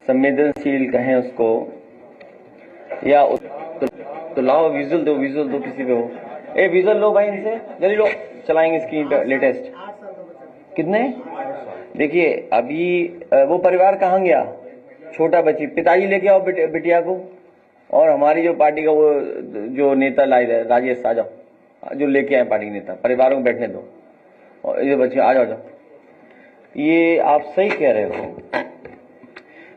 संवेदनशील कहें उसको, या तो लाओ विजुअल दो किसी पे हो। ए विजुअल लो भाई, इनसे जल्दी लो, चलाएंगे स्क्रीन पे लेटेस्ट। कितने? देखिए अभी वो परिवार कहाँ गया, छोटा बच्ची, पिताजी लेके आओ बिटिया को, और हमारी जो पार्टी का वो जो नेता लाई है राजेश, आ जाओ, जो लेके आए पार्टी के नेता, परिवारों को बैठने दो, और ये बच्चे आ जाओ। ये आप सही कह रहे हो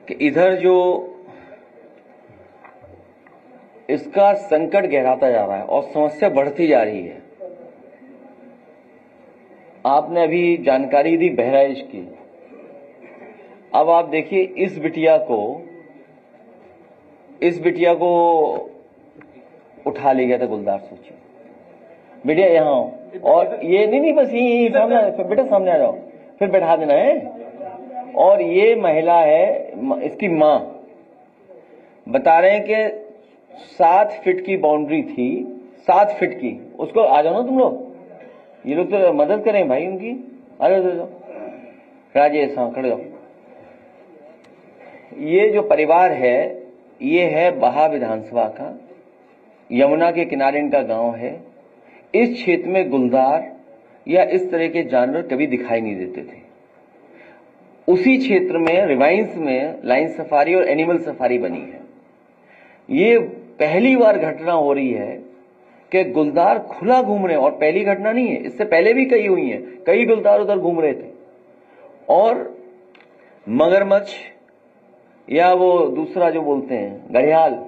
कि इधर जो इसका संकट गहराता जा रहा है और समस्या बढ़ती जा रही है। आपने अभी जानकारी दी बहराइच की, अब आप देखिए इस बिटिया को उठा ले गया था गुलदार, सोचिए बिटिया यहाँ आओ, और ये नहीं बस यही सामने, बेटा सामने आ जाओ, फिर बैठा देना है। और ये महिला है, इसकी माँ बता रहे हैं कि 7 फीट की बाउंड्री थी, 7 फीट की, उसको आ जाओ ना तुम लोग, ये लोग तो मदद करें भाई उनकी, आ जाओ राजेश, हाँ खड़े जाओ। ये जो परिवार है ये है बहा विधानसभा का, यमुना के किनारे इनका गांव है। इस क्षेत्र में गुलदार या इस तरह के जानवर कभी दिखाई नहीं देते थे। उसी क्षेत्र में रिवाइंस में लाइन सफारी और एनिमल सफारी बनी है। ये पहली बार घटना हो रही है कि गुलदार खुला घूम रहे हैं, और पहली घटना नहीं है, इससे पहले भी कई हुई हैं, कई गुलदार उधर घूम रहे थे। और मगरमच्छ या वो दूसरा जो बोलते हैं घड़ियाल,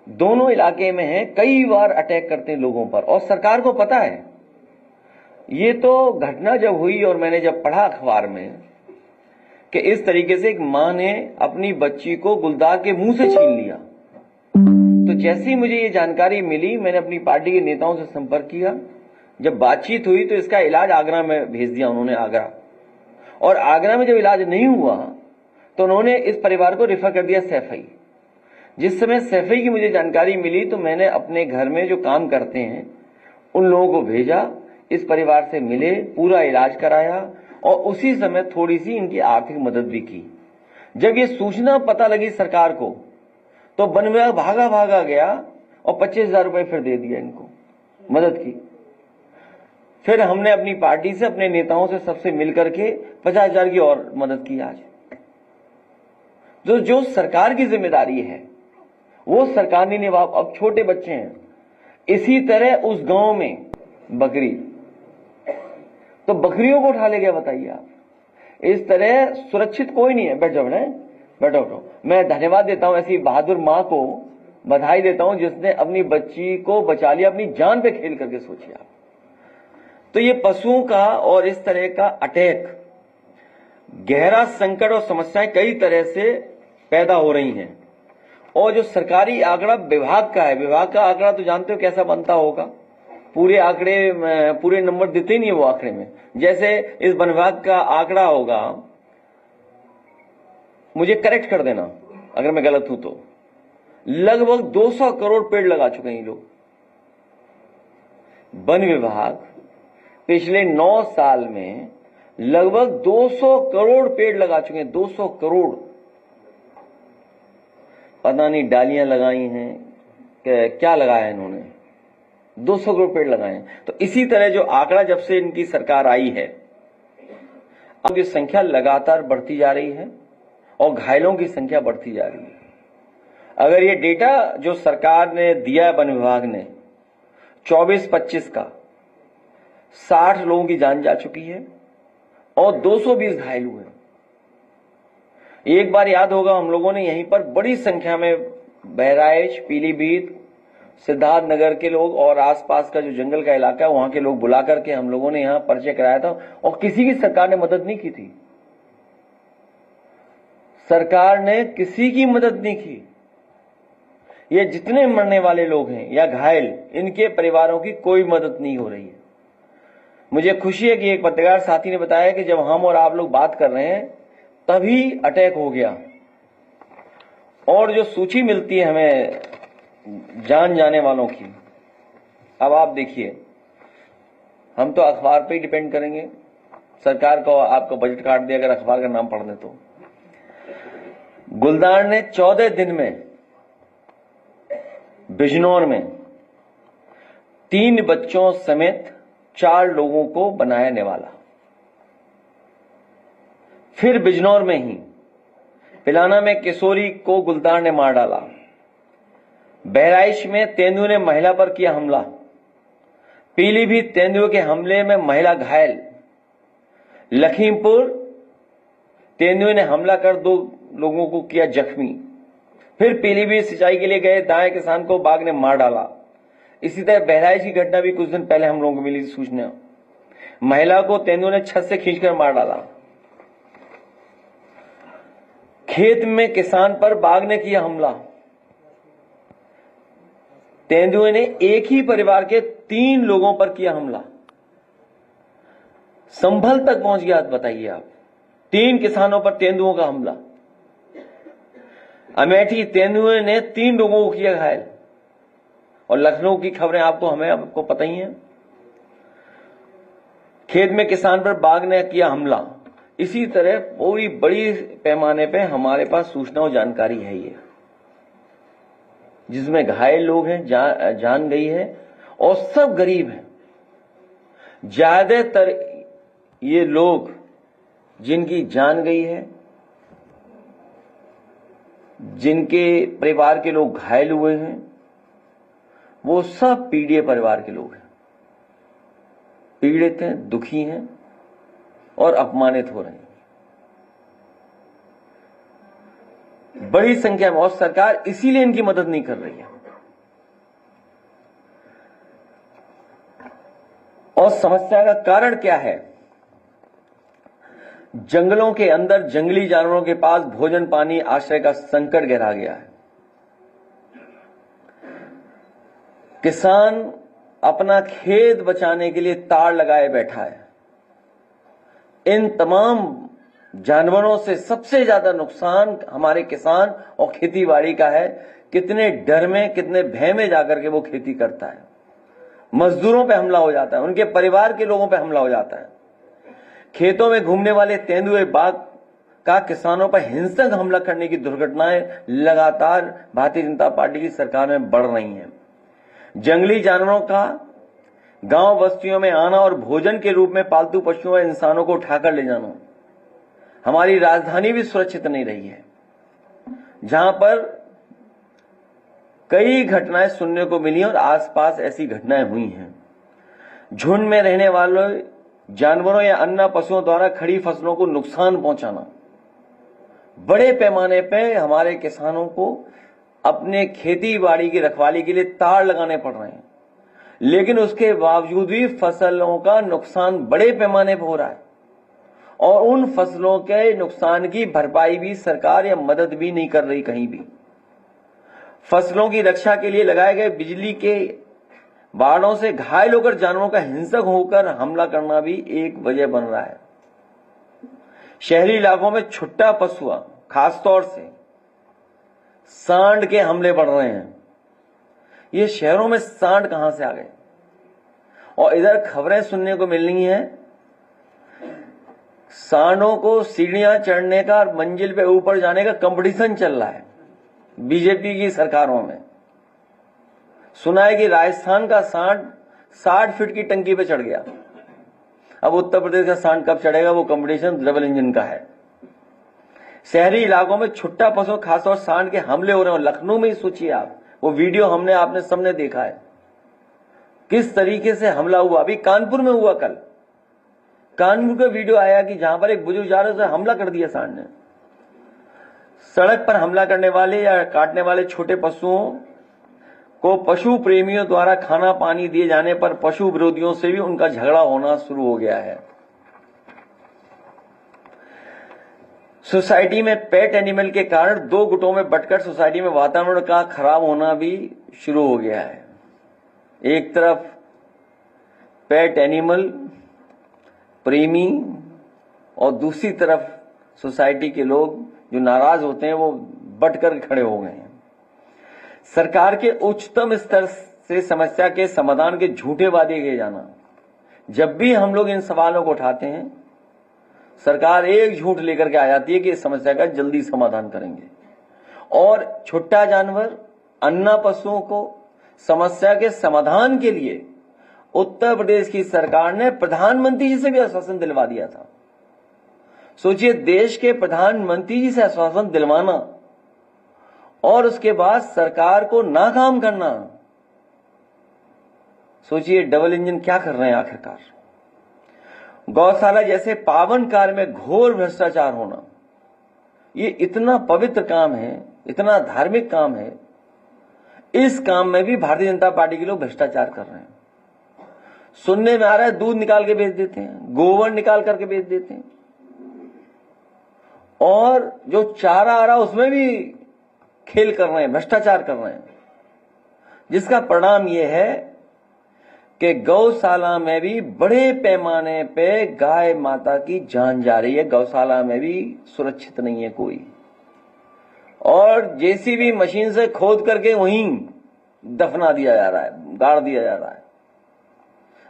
दोनों इलाके में है, कई बार अटैक करते हैं लोगों पर, और सरकार को पता है। ये तो घटना जब हुई और मैंने जब पढ़ा अखबार में कि इस तरीके से एक मां ने अपनी बच्ची को गुलदार के मुंह से छीन लिया, तो जैसे ही मुझे ये जानकारी मिली मैंने अपनी पार्टी के नेताओं से संपर्क किया। जब बातचीत हुई तो इसका इलाज आगरा में भेज दिया उन्होंने, आगरा। और आगरा में जब इलाज नहीं हुआ तो उन्होंने इस परिवार को रेफर कर दिया सैफई। जिस समय सैफई की मुझे जानकारी मिली तो मैंने अपने घर में जो काम करते हैं उन लोगों को भेजा, इस परिवार से मिले, पूरा इलाज कराया, और उसी समय थोड़ी सी इनकी आर्थिक मदद भी की। जब ये सूचना पता लगी सरकार को तो वन विभाग भागा गया और 25,000 रुपए फिर दे दिया इनको, मदद की। फिर हमने अपनी पार्टी से, अपने नेताओं से, सबसे मिलकर के 50,000 की और मदद की। आज जो सरकार की जिम्मेदारी है वो सरकार ने निभा। अब छोटे बच्चे हैं, इसी तरह उस गांव में बकरी, तो बकरियों को उठा ले गया, बताइए आप। इस तरह सुरक्षित कोई नहीं है। बैठ जाओ, बैठो। मैं धन्यवाद देता हूं ऐसी बहादुर मां को, बधाई देता हूं जिसने अपनी बच्ची को बचा लिया, अपनी जान पे खेल करके, सोचिए आप। तो ये पशुओं का और इस तरह का अटैक, गहरा संकट और समस्याएं कई तरह से पैदा हो रही हैं। और जो सरकारी आंकड़ा विभाग का है, विभाग का आंकड़ा तो जानते हो कैसा बनता होगा, पूरे आंकड़े, पूरे नंबर देते ही नहीं वो आंकड़े में। जैसे इस वन विभाग का आंकड़ा होगा, मुझे करेक्ट कर देना अगर मैं गलत हूं तो, लगभग 200 करोड़ पेड़ लगा चुके हैं ये लोग। वन विभाग पिछले 9 साल में लगभग 200 करोड़ पेड़ लगा चुके हैं, 200 करोड़। पता नहीं डालियां लगाई हैं क्या लगाया है इन्होंने, 200 करोड़ पेड़ लगाए हैं। तो इसी तरह जो आंकड़ा जब से इनकी सरकार आई है, अब ये संख्या लगातार बढ़ती जा रही है और घायलों की संख्या बढ़ती जा रही है। अगर ये डेटा जो सरकार ने दिया है, वन विभाग ने 24-25 का, 60 लोगों की जान जा चुकी है और 220 घायल हुए। एक बार याद होगा, हम लोगों ने यहीं पर बड़ी संख्या में बहराइच, पीलीभीत, सिद्धार्थनगर के लोग और आसपास का जो जंगल का इलाका है वहां के लोग बुला करके हम लोगों ने यहां परिचय कराया था, और किसी की सरकार ने मदद नहीं की थी। सरकार ने किसी की मदद नहीं की। ये जितने मरने वाले लोग हैं या घायल, इनके परिवारों की कोई मदद नहीं हो रही है। मुझे खुशी है कि एक पत्रकार साथी ने बताया कि जब हम और आप लोग बात कर रहे हैं तभी अटैक हो गया। और जो सूची मिलती है हमें जान जाने वालों की, अब आप देखिए, हम तो अखबार पे ही डिपेंड करेंगे। सरकार को आपको बजट काट दिया अगर अखबार का नाम पढ़ लें तो। गुलदार ने 14 दिन में बिजनौर में 3 बच्चों समेत 4 लोगों को बनाया निवाला। फिर बिजनौर में ही पिलाना में किशोरी को गुलदार ने मार डाला। बहराइच में तेंदुए ने महिला पर किया हमला। पीलीभीत तेंदुए के हमले में महिला घायल। लखीमपुर तेंदुए ने हमला कर 2 लोगों को किया जख्मी। फिर पीलीभीत सिंचाई के लिए गए दाएं किसान को बाघ ने मार डाला। इसी तरह बहराइच की घटना भी कुछ दिन पहले हम लोगों को मिली सूचना। महिला को तेंदुए ने छत से खींचकर मार डाला। खेत में किसान पर बाघ ने किया हमला। तेंदुए ने एक ही परिवार के 3 लोगों पर किया हमला। संभल तक पहुंच गया। बताइए आप, 3 किसानों पर तेंदुओं का हमला। अमेठी तेंदुए ने 3 लोगों को किया घायल। और लखनऊ की खबरें आपको पता ही है। खेत में किसान पर बाघ ने किया हमला। इसी तरह पूरी बड़ी पैमाने पे हमारे पास सूचना और जानकारी है ये, जिसमें घायल लोग हैं, जान गई है और सब गरीब हैं। ज्यादातर ये लोग जिनकी जान गई है, जिनके परिवार के लोग घायल हुए हैं, वो सब पीड़ित परिवार के लोग हैं, पीड़ित हैं, दुखी हैं और अपमानित हो रहे हैं बड़ी संख्या में। और सरकार इसीलिए इनकी मदद नहीं कर रही है। और समस्या का कारण क्या है? जंगलों के अंदर जंगली जानवरों के पास भोजन, पानी, आश्रय का संकट गहरा गया है। किसान अपना खेत बचाने के लिए तार लगाए बैठा है। इन तमाम जानवरों से सबसे ज्यादा नुकसान हमारे किसान और खेतीबाड़ी का है। कितने डर में, कितने भय में जाकर के वो खेती करता है। मजदूरों पे हमला हो जाता है, उनके परिवार के लोगों पे हमला हो जाता है। खेतों में घूमने वाले तेंदुए, बाघ का किसानों पर हिंसक हमला करने की दुर्घटनाएं लगातार भारतीय जनता पार्टी की सरकार में बढ़ रही हैं। जंगली जानवरों का गांव बस्तियों में आना और भोजन के रूप में पालतू पशुओं और इंसानों को उठाकर ले जाना। हमारी राजधानी भी सुरक्षित नहीं रही है, जहां पर कई घटनाएं सुनने को मिली और आसपास ऐसी घटनाएं हुई हैं। झुंड में रहने वाले जानवरों या अन्य पशुओं द्वारा खड़ी फसलों को नुकसान पहुंचाना। बड़े पैमाने पर हमारे किसानों को अपने खेती बाड़ी की रखवाली के लिए तार लगाने पड़ रहे हैं, लेकिन उसके बावजूद भी फसलों का नुकसान बड़े पैमाने पर हो रहा है। और उन फसलों के नुकसान की भरपाई भी सरकार या मदद भी नहीं कर रही कहीं भी। फसलों की रक्षा के लिए लगाए गए बिजली के बाड़ों से घायल होकर जानवरों का हिंसक होकर हमला करना भी एक वजह बन रहा है। शहरी इलाकों में छुट्टा पशुआ, खासतौर से सांड के हमले बढ़ रहे हैं। ये शहरों में सांड कहां से आ गए? और इधर खबरें सुनने को मिल रही हैं, सांडों को सीढ़ियां चढ़ने का और मंजिल पे ऊपर जाने का कंपटीशन चल रहा है बीजेपी की सरकारों में। सुना है कि राजस्थान का सांड 60 फीट की टंकी पे चढ़ गया। अब उत्तर प्रदेश का सांड कब चढ़ेगा, वो कंपटीशन डबल इंजन का है। शहरी इलाकों में छुट्टा पशु, खासतौर सांड के हमले हो रहे हैं। लखनऊ में ही सोचिए आप, वो वीडियो आपने सबने देखा है किस तरीके से हमला हुआ। अभी कानपुर में हुआ, कल कानपुर का वीडियो आया कि जहां पर एक बुजुर्ग जा रहे उसे हमला कर दिया सांड ने। सड़क पर हमला करने वाले या काटने वाले छोटे पशुओं को पशु प्रेमियों द्वारा खाना पानी दिए जाने पर पशु विरोधियों से भी उनका झगड़ा होना शुरू हो गया है। सोसाइटी में पेट एनिमल के कारण 2 गुटों में बंटकर सोसाइटी में वातावरण का खराब होना भी शुरू हो गया है। एक तरफ पेट एनिमल प्रेमी और दूसरी तरफ सोसाइटी के लोग जो नाराज होते हैं वो बंटकर खड़े हो गए हैं। सरकार के उच्चतम स्तर से समस्या के समाधान के झूठे वादे किए जाना। जब भी हम लोग इन सवालों को उठाते हैं, सरकार एक झूठ लेकर के आ जाती है कि इस समस्या का जल्दी समाधान करेंगे। और छुट्टा जानवर, अन्ना पशुओं को समस्या के समाधान के लिए उत्तर प्रदेश की सरकार ने प्रधानमंत्री जी से भी आश्वासन दिलवा दिया था। सोचिए, देश के प्रधानमंत्री जी से आश्वासन दिलवाना और उसके बाद सरकार को नाकाम करना। सोचिए डबल इंजन क्या कर रहे हैं आखिरकार। गौशाला जैसे पावन कार्य में घोर भ्रष्टाचार होना, ये इतना पवित्र काम है, इतना धार्मिक काम है, इस काम में भी भारतीय जनता पार्टी के लोग भ्रष्टाचार कर रहे हैं। सुनने में आ रहा है दूध निकाल के बेच देते हैं, गोबर निकाल करके बेच देते हैं, और जो चारा आ रहा है उसमें भी खेल कर रहे हैं, भ्रष्टाचार कर रहे हैं, जिसका परिणाम यह है कि गौशाला में भी बड़े पैमाने पे गाय माता की जान जा रही है। गौशाला में भी सुरक्षित नहीं है कोई, और जेसीबी मशीन से खोद करके वहीं दफना दिया जा रहा है, गाड़ दिया जा रहा है।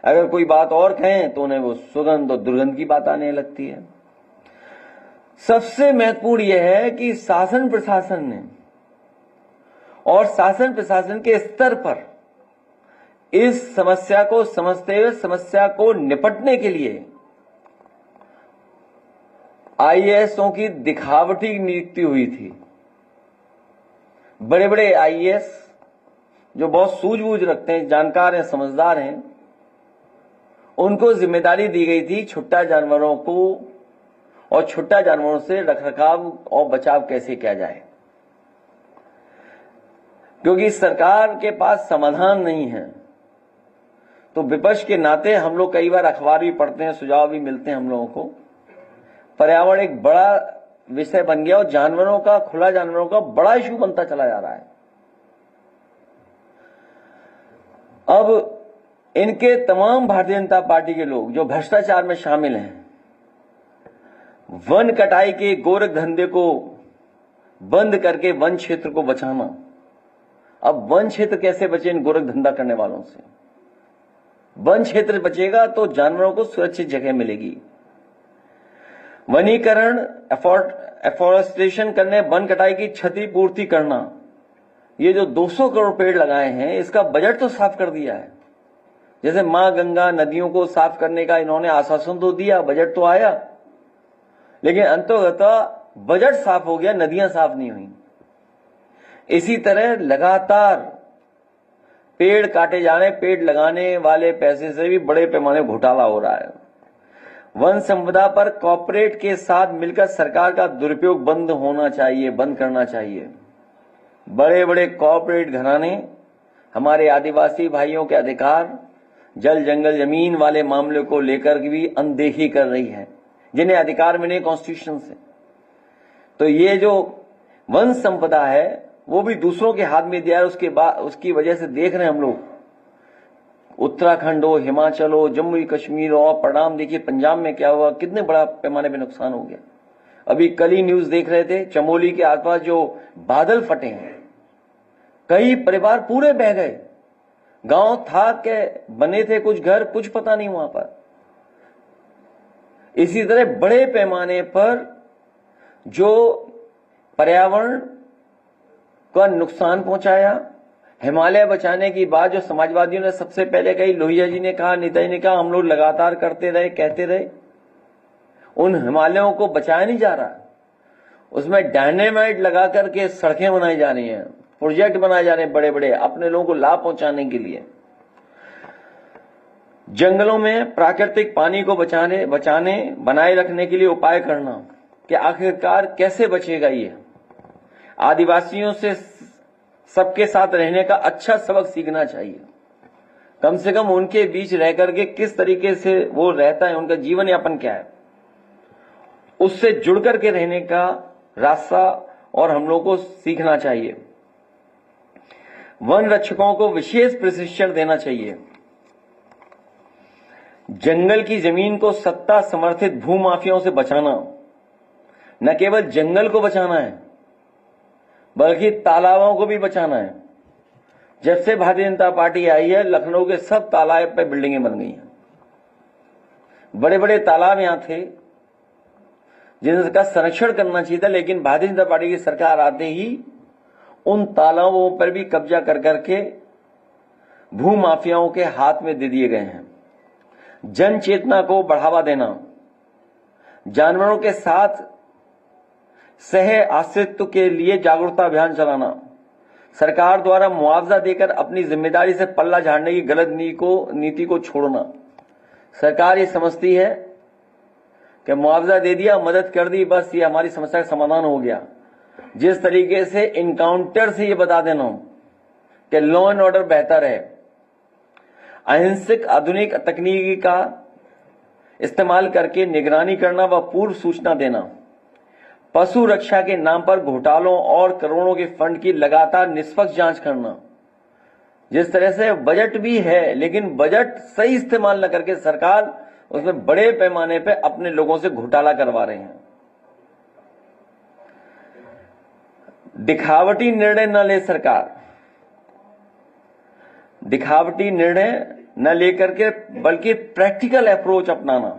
अगर कोई बात और कहें तो उन्हें वो सुगंध और दुर्गंध की बात आने लगती है। सबसे महत्वपूर्ण यह है कि शासन प्रशासन ने और शासन प्रशासन के स्तर पर इस समस्या को समझते हुए समस्या को निपटने के लिए आईएएसओं की दिखावटी नियुक्ति हुई थी। बड़े बड़े आईएएस जो बहुत सूझबूझ रखते हैं, जानकार हैं, समझदार हैं, उनको जिम्मेदारी दी गई थी छुट्टा जानवरों को और छुट्टा जानवरों से रखरखाव और बचाव कैसे किया जाए, क्योंकि सरकार के पास समाधान नहीं है। तो विपक्ष के नाते हम लोग कई बार अखबार भी पढ़ते हैं, सुझाव भी मिलते हैं हम लोगों को। पर्यावरण एक बड़ा विषय बन गया और जानवरों का, खुला जानवरों का बड़ा इशू बनता चला जा रहा है। अब इनके तमाम भारतीय जनता पार्टी के लोग जो भ्रष्टाचार में शामिल हैं, वन कटाई के गोरख धंधे को बंद करके वन क्षेत्र को बचाना। अब वन क्षेत्र कैसे बचे इन गोरख धंधा करने वालों से? वन क्षेत्र बचेगा तो जानवरों को सुरक्षित जगह मिलेगी। वनीकरण, एफोरेस्टेशन करने, वन कटाई की क्षतिपूर्ति करना, ये जो 200 करोड़ पेड़ लगाए हैं इसका बजट तो साफ कर दिया है। जैसे मां गंगा नदियों को साफ करने का इन्होंने आश्वासन तो दिया, बजट तो आया, लेकिन अंततः बजट साफ हो गया, नदियां साफ नहीं हुई। इसी तरह लगातार पेड़ काटे जा रहे हैं, पेड़ लगाने वाले पैसे से भी बड़े पैमाने घोटाला हो रहा है। वन संपदा पर कॉर्पोरेट के साथ मिलकर सरकार का दुरुपयोग बंद होना चाहिए, बंद करना चाहिए। बड़े बड़े कॉर्पोरेट घराने हमारे आदिवासी भाइयों के अधिकार, जल जंगल जमीन वाले मामले को लेकर भी अनदेखी कर रही है, जिन्हें अधिकार मिले कॉन्स्टिट्यूशन से। तो ये जो वन संपदा है वो भी दूसरों के हाथ में दिया है। उसकी वजह से देख रहे हैं हम लोग, उत्तराखंड हो, हिमाचल हो, जम्मू कश्मीर हो, और परिणाम देखिए पंजाब में क्या हुआ, कितने बड़ा पैमाने पे नुकसान हो गया। अभी कल ही न्यूज देख रहे थे, चमोली के आसपास जो बादल फटे हैं, कई परिवार पूरे बह गए। गांव था के बने थे कुछ घर, कुछ पता नहीं वहां पर। इसी तरह बड़े पैमाने पर जो पर्यावरण का नुकसान पहुंचाया, हिमालय बचाने की बात जो समाजवादियों ने सबसे पहले कही, लोहिया जी ने कहा, नेताजी ने कहा, हम लोग लगातार करते रहे, कहते रहे, उन हिमालयों को बचाया नहीं जा रहा। उसमें डायनेमाइट लगा करके सड़कें बनाई जा रही हैं, प्रोजेक्ट बनाए जा रहे हैं बड़े बड़े, अपने लोगों को लाभ पहुंचाने के लिए। जंगलों में प्राकृतिक पानी को बचाने बनाए रखने के लिए उपाय करना कि आखिरकार कैसे बचेगा ये। आदिवासियों से सबके साथ रहने का अच्छा सबक सीखना चाहिए। कम से कम उनके बीच रह करके किस तरीके से वो रहता है, उनका जीवन यापन क्या है, उससे जुड़ करके रहने का रास्ता और हम लोग को सीखना चाहिए। वन रक्षकों को विशेष प्रशिक्षण देना चाहिए। जंगल की जमीन को सत्ता समर्थित भूमाफियाओं से बचाना, न केवल जंगल को बचाना है बल्कि तालाबों को भी बचाना है। जब से भारतीय जनता पार्टी आई है, लखनऊ के सब तालाब पे बिल्डिंगें बन गई हैं। बड़े बड़े तालाब यहां थे जिनका संरक्षण करना चाहिए था, लेकिन भारतीय जनता पार्टी की सरकार आते ही उन तालाबों पर भी कब्जा कर करके भू माफियाओं के हाथ में दे दिए गए हैं। जन चेतना को बढ़ावा देना, जानवरों के साथ सह अस्तित्व के लिए जागरूकता अभियान चलाना, सरकार द्वारा मुआवजा देकर अपनी जिम्मेदारी से पल्ला झाड़ने की गलत नीति को छोड़ना। सरकार ये समझती है कि मुआवजा दे दिया, मदद कर दी, बस ये हमारी समस्या का समाधान हो गया। जिस तरीके से इनकाउंटर से ये बता देना कि लॉ एंड ऑर्डर बेहतर है, अहिंसक आधुनिक तकनीकी का इस्तेमाल करके निगरानी करना व पूर्व सूचना देना, पशु रक्षा के नाम पर घोटालों और करोड़ों के फंड की लगातार निष्पक्ष जांच करना। जिस तरह से बजट भी है, लेकिन बजट सही इस्तेमाल न करके सरकार उसमें बड़े पैमाने पे अपने लोगों से घोटाला करवा रहे हैं। दिखावटी निर्णय न ले सरकार, दिखावटी निर्णय न लेकर के बल्कि प्रैक्टिकल अप्रोच अपनाना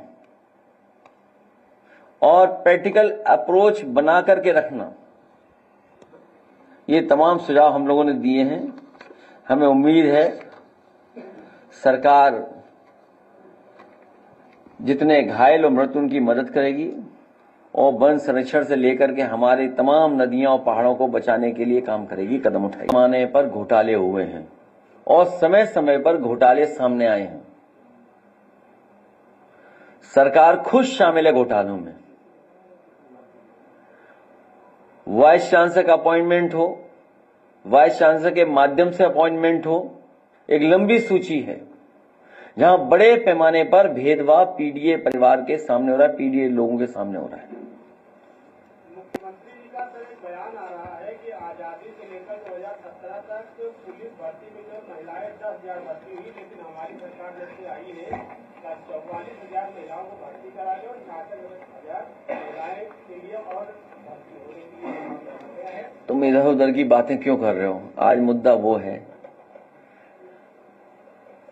और प्रैक्टिकल अप्रोच बना करके रखना, ये तमाम सुझाव हम लोगों ने दिए हैं। हमें उम्मीद है सरकार जितने घायल और मृत उनकी मदद करेगी और वन संरक्षण से लेकर के हमारी तमाम नदियां और पहाड़ों को बचाने के लिए काम करेगी, कदम उठाएगी। पैमाने पर घोटाले हुए हैं और समय समय पर घोटाले सामने आए हैं। सरकार खुद शामिल है घोटालों में। वाइस चांसलर का अपॉइंटमेंट हो, वाइस चांसलर के माध्यम से अपॉइंटमेंट हो, एक लंबी सूची है जहां बड़े पैमाने पर भेदभाव पीडीए परिवार के सामने हो रहा है, पीडीए लोगों के सामने हो रहा है। मुख्यमंत्री जी का तो एक बयान आ रहा है कि आजादी से लेकर 2017 तक पुलिस भर्ती में जो महिलाएं 10,000 भर्ती हुई, लेकिन हमारी सरकार जब से आई है 44,000 महिलाओं को भर्ती करा दी और 66,000 महिलाएं के लिए और भर्ती होने के लिए। तुम इधर उधर की बातें क्यों कर रहे हो? आज मुद्दा वो है।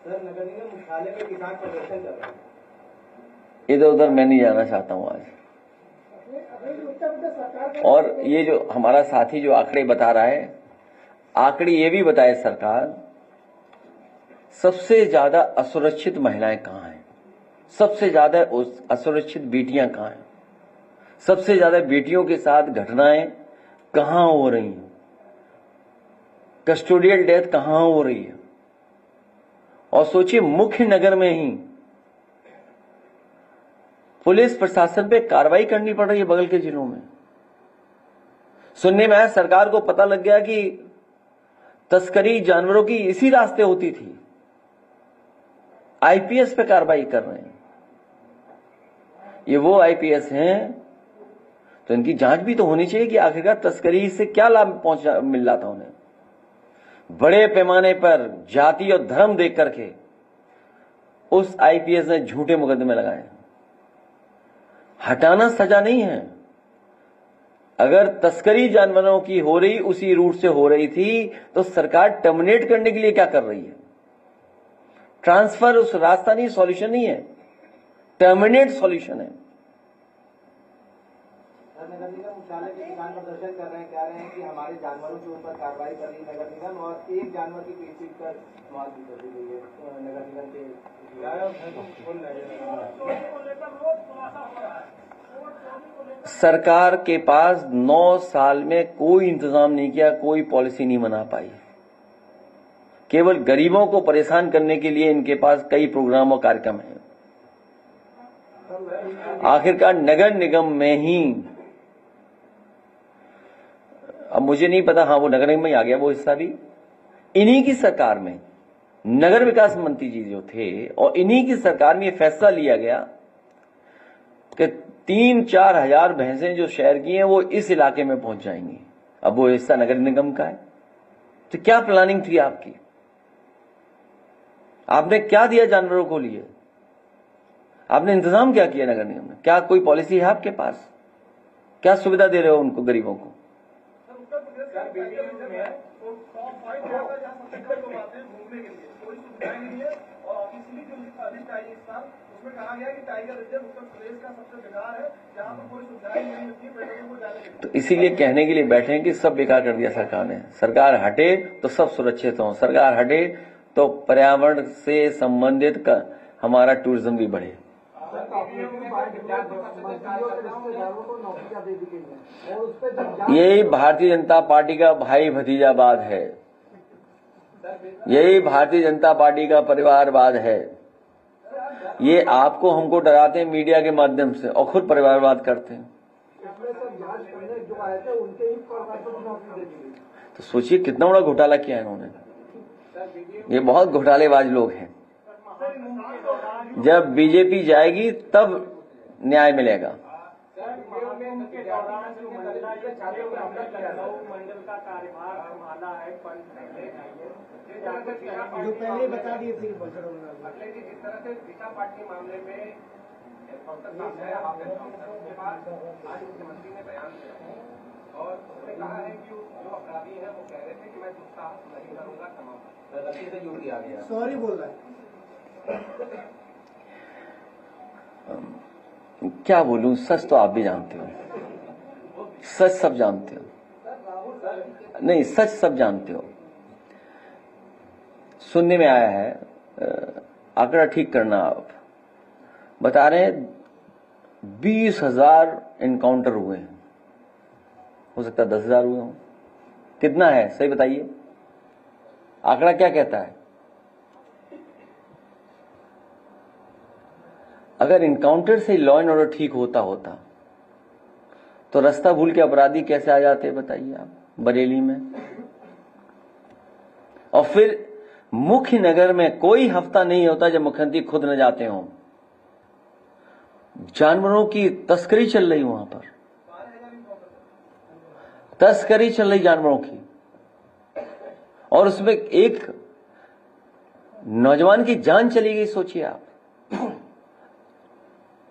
सर, नगर निगम मुख्यालय में किसान प्रदर्शन कर रहे हैं। इधर उधर मैं नहीं जाना चाहता हूं आज। और ये जो हमारा साथी जो आंकड़े बता रहा है, आंकड़े ये भी बताए सरकार, सबसे ज्यादा असुरक्षित महिलाएं कहां हैं, सबसे ज्यादा असुरक्षित बेटियां कहां हैं, सबसे ज्यादा बेटियों के साथ घटनाएं कहां हो रही हैं, कस्टोडियल डेथ कहां हो रही है। और सोचिए, मुख्य नगर में ही पुलिस प्रशासन पे कार्रवाई करनी पड़ रही है बगल के जिलों में। सुनने में आया सरकार को पता लग गया कि तस्करी जानवरों की इसी रास्ते होती थी, आईपीएस पे कार्रवाई कर रहे हैं। ये वो आईपीएस हैं तो इनकी जांच भी तो होनी चाहिए कि आखिरकार तस्करी से क्या लाभ मिल रहा था उन्हें। बड़े पैमाने पर जाति और धर्म देख करके उस आईपीएस ने झूठे मुकदमे लगाए। हटाना सजा नहीं है। अगर तस्करी जानवरों की हो रही, उसी रूट से हो रही थी, तो सरकार टर्मिनेट करने के लिए क्या कर रही है? ट्रांसफर उस रास्ता नहीं, सॉल्यूशन नहीं है, टर्मिनेट सॉल्यूशन है। नगर निगम मुख्यालय के किसान प्रदर्शन कर रहे हैं, कह रहे हैं कि हमारे जानवरों के ऊपर कार्रवाई कर रही है नगर निगम और एक जानवर की पीट कर मौत भी कर दी गई है नगर निगम के। सरकार के पास 9 साल में कोई इंतजाम नहीं किया, कोई पॉलिसी नहीं बना पाई। केवल गरीबों को परेशान करने के लिए इनके पास कई प्रोग्राम और कार्यक्रम हैं। आखिरकार नगर निगम में ही, अब मुझे नहीं पता, हाँ वो नगर निगम में आ गया वो हिस्सा भी, इन्हीं की सरकार में नगर विकास मंत्री जी जो थे और इन्हीं की सरकार में यह फैसला लिया गया कि 3-4 हजार भैंसें जो शहर की हैं वो इस इलाके में पहुंच जाएंगी। अब वो हिस्सा नगर निगम का है। तो क्या प्लानिंग थी आपकी? आपने क्या दिया जानवरों को लिए? आपने इंतजाम क्या किया नगर निगम में? क्या कोई पॉलिसी है आपके पास? क्या सुविधा दे रहे हो उनको, गरीबों को? उत्तर प्रदेश का टाइगर रिजर्व है तो टॉप 5 में आता है जहाँ सबसे कम लोग आते हैं घूमने के लिए, कोई सुविधाएं नहीं है। और ऑफिशियली जो लिस्ट आई इस साल उसमें कहा गया कि टाइगर रिजर्व उत्तर प्रदेश का सबसे बेकार है, जहाँ पर कोई सुविधाएं नहीं मिलती पर्यटकों को जाने के लिए। तो इसीलिए कहने के लिए बैठे हैं कि सब बेकार कर दिया सरकार ने। सरकार हटे तो सब सुरक्षित हो, सरकार हटे तो पर्यावरण से संबंधित हमारा टूरिज्म भी बढ़े। यही भारतीय जनता पार्टी का भाई भतीजावाद है, यही भारतीय जनता पार्टी का परिवारवाद है। ये आपको हमको डराते हैं मीडिया के माध्यम से और खुद परिवारवाद करते हैं। तो सोचिए कितना बड़ा घोटाला किया है इन्होंने। ये बहुत घोटालेबाज लोग हैं। जब बीजेपी जाएगी तब न्याय मिलेगा। जो पहले बता दिए थे जिस तरह से दिशा पाटनी मामले में आज मुख्यमंत्री ने बयान दिया और उसने कहा है कि जो अपराधी है वो कह रहे थे कि मैं दुस्साहस नहीं करूंगा, क्षमा गलती से जुड़ दिया गया, सॉरी बोल रहा है। क्या बोलूं, सच तो आप भी जानते हो, सच सब जानते हो। नहीं, सच सब जानते हो। सुनने में आया है, आंकड़ा ठीक करना, आप बता रहे हैं 20,000 एनकाउंटर हुए हैं, हो सकता है 10,000 हुए हों। कितना है सही बताइए, आंकड़ा क्या कहता है? अगर इनकाउंटर से लॉ एंड ऑर्डर ठीक होता तो रास्ता भूल के अपराधी कैसे आ जाते बताइए आप बरेली में। और फिर मुख्य नगर में कोई हफ्ता नहीं होता जब मुख्यमंत्री खुद न जाते हों। जानवरों की तस्करी चल रही वहां पर, तस्करी चल रही जानवरों की, और उसमें एक नौजवान की जान चली गई। सोचिए आप,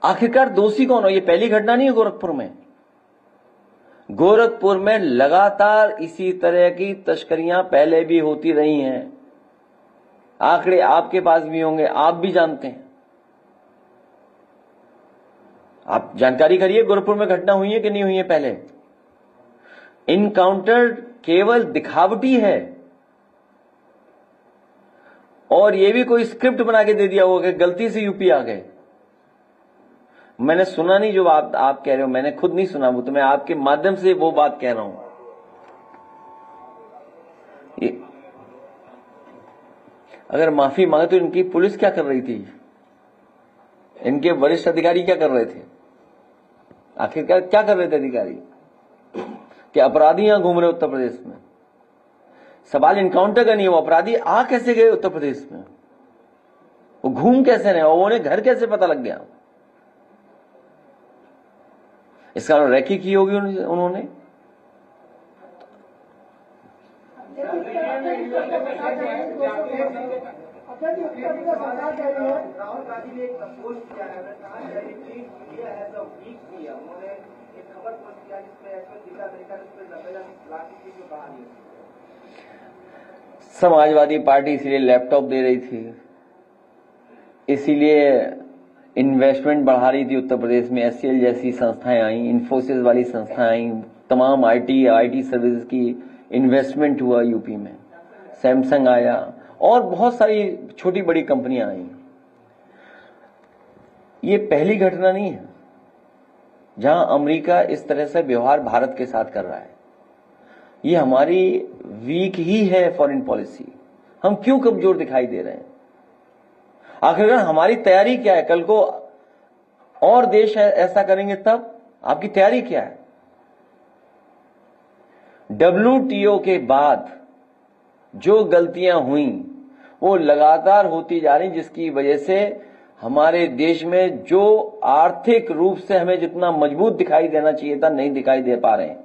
आखिरकार दोषी कौन हो? ये पहली घटना नहीं है गोरखपुर में। गोरखपुर में लगातार इसी तरह की तस्करियां पहले भी होती रही हैं। आंकड़े आपके पास भी होंगे, आप भी जानते हैं। आप जानकारी करिए गोरखपुर में घटना हुई है कि नहीं हुई है। पहले इनकाउंटर केवल दिखावटी है, और ये भी कोई स्क्रिप्ट बना के दे दिया होगा कि गलती से यूपी आ गए। मैंने सुना नहीं जो आप कह रहे हो, मैंने खुद नहीं सुना, वो तो मैं आपके माध्यम से वो बात कह रहा हूं। ये अगर माफी मांगे तो इनकी पुलिस क्या कर रही थी, इनके वरिष्ठ अधिकारी क्या कर रहे थे? आखिरकार क्या कर रहे थे अधिकारी? कि अपराधी यहां घूम रहे उत्तर प्रदेश में। सवाल इनकाउंटर का नहीं है, वो अपराधी आ कैसे गए उत्तर प्रदेश में, वो घूम कैसे रहे, और उन्हें घर कैसे पता लग गया? इसका रेकी की होगी उन्होंने। राहुल गांधी ने एक पोस्ट किया है, कहा है कि इंडिया हैज अ वीक किया, उन्होंने एक खबर पोस्ट किया जिसमें दिशा अमेरिका ने उसमें जबरदस्त लाठी की जो कहानी है। समाजवादी पार्टी इसीलिए लैपटॉप दे रही थी, इसीलिए इन्वेस्टमेंट बढ़ा रही थी उत्तर प्रदेश में। एससीएल जैसी संस्थाएं आई, इन्फोसिस वाली संस्थाएं आई, तमाम आईटी सर्विसेज की इन्वेस्टमेंट हुआ यूपी में। सैमसंग आया और बहुत सारी छोटी बड़ी कंपनियां आई। ये पहली घटना नहीं है जहां अमेरिका इस तरह से व्यवहार भारत के साथ कर रहा है। ये हमारी वीक ही है फॉरेन पॉलिसी। हम क्यों कमजोर दिखाई दे रहे हैं? आखिरकार हमारी तैयारी क्या है? कल को और देश ऐसा करेंगे तब आपकी तैयारी क्या है? WTO के बाद जो गलतियां हुई वो लगातार होती जा रही, जिसकी वजह से हमारे देश में जो आर्थिक रूप से हमें जितना मजबूत दिखाई देना चाहिए था, नहीं दिखाई दे पा रहे हैं।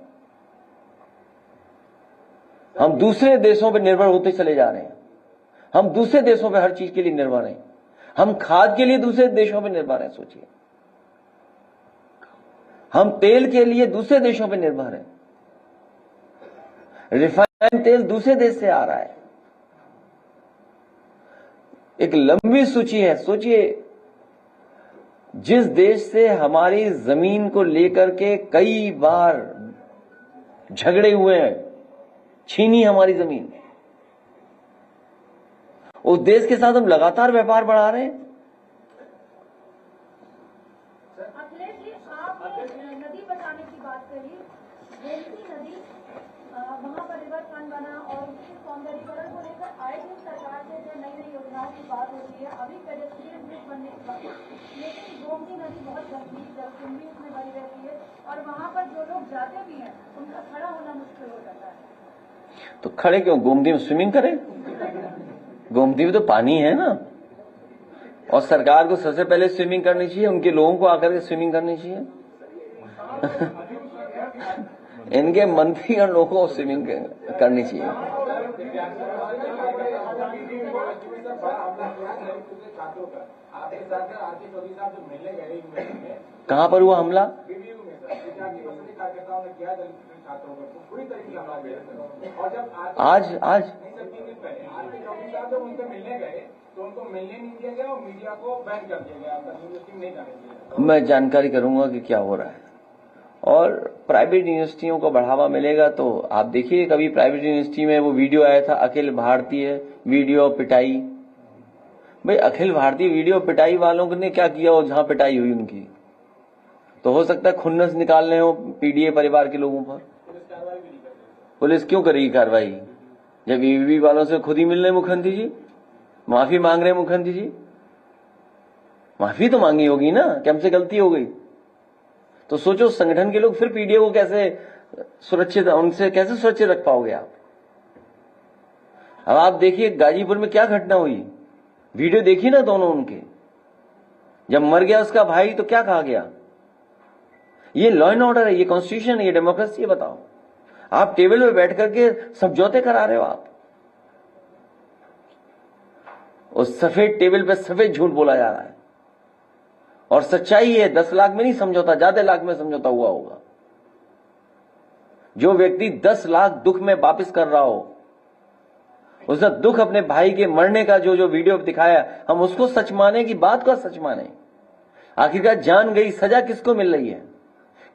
हम दूसरे देशों पर निर्भर होते चले जा रहे हैं। हम दूसरे देशों पर हर चीज के लिए निर्भर हैं। हम खाद के लिए दूसरे देशों पर निर्भर हैं। सोचिए, हम तेल के लिए दूसरे देशों पर निर्भर हैं। रिफाइंड तेल दूसरे देश से आ रहा है। एक लंबी सूची है। सोचिए, जिस देश से हमारी जमीन को लेकर के कई बार झगड़े हुए हैं, छीनी हमारी जमीन, उस देश के साथ हम लगातार व्यापार बढ़ा रहे हैं। अखिलेश जी, आपने नदी बचाने की बात करी, गोमती नदी, वहां पर रिवर फ्रंट बना और उसके सौंदर्यीकरण को लेकर आए दिन सरकार से जो नई नई योजनाओं की बात होती है, अभी पेडेस्ट्रियन ब्रिज बनने की बात, लेकिन गोमती नदी बहुत गंदी जलकुंभी उसमें भरी रहती है और वहां पर जो लोग जाते भी हैं उनका खड़ा होना मुश्किल हो जाता है। तो खड़े क्यों, गोमती में स्विमिंग करें? गोमती में तो पानी है ना। और सरकार को सबसे पहले स्विमिंग करनी चाहिए, उनके लोगों को आकर के स्विमिंग करनी चाहिए। इनके मंत्री और लोगों को स्विमिंग करनी चाहिए। कहां पर हुआ हमला? आज उनसे मिलने गए तो उनको मिलने नहीं दिया गया और मीडिया को बैन कर दिया गया, यूनिवर्सिटी नहीं जाने दिया। मैं जानकारी करूंगा कि क्या हो रहा है, और प्राइवेट यूनिवर्सिटियों को बढ़ावा मिलेगा। तो आप देखिए, कभी प्राइवेट यूनिवर्सिटी में वो वीडियो आया था, अखिल भारतीय वीडियो पिटाई। भाई, अखिल भारतीय वीडियो पिटाई वालों ने क्या किया हो जहां पिटाई हुई उनकी? तो हो सकता है खुन्नस निकालने हो पीडीए परिवार के लोगों पर। पुलिस क्यों करेगी कार्रवाई जब ईवीवी वालों से खुद ही मिल रहे मुख्यमंत्री जी, माफी मांग रहे मुख्यमंत्री जी? माफी तो मांगी होगी ना कि हमसे गलती हो गई। तो सोचो, संगठन के लोग फिर पीडीए को कैसे सुरक्षित, उनसे कैसे सुरक्षित रख पाओगे आप? अब आप देखिए गाजीपुर में क्या घटना हुई, वीडियो देखी ना दोनों उनके। जब मर गया उसका भाई तो क्या कहा गया? ये लॉ एंड ऑर्डर है, ये कॉन्स्टिट्यूशन है, ये डेमोक्रेसी है। बताओ, आप टेबल पे बैठ करके समझौते करा रहे हो। आप उस सफेद टेबल पे सफेद झूठ बोला जा रहा है, और सच्चाई है 10 लाख में नहीं समझौता, ज्यादा लाख में समझौता हुआ होगा। जो व्यक्ति 10 लाख दुख में वापस कर रहा हो, उसने दुख अपने भाई के मरने का जो वीडियो दिखाया, हम उसको सच माने कि बात को सच माने? आखिरकार जान गई, सजा किसको मिल रही है?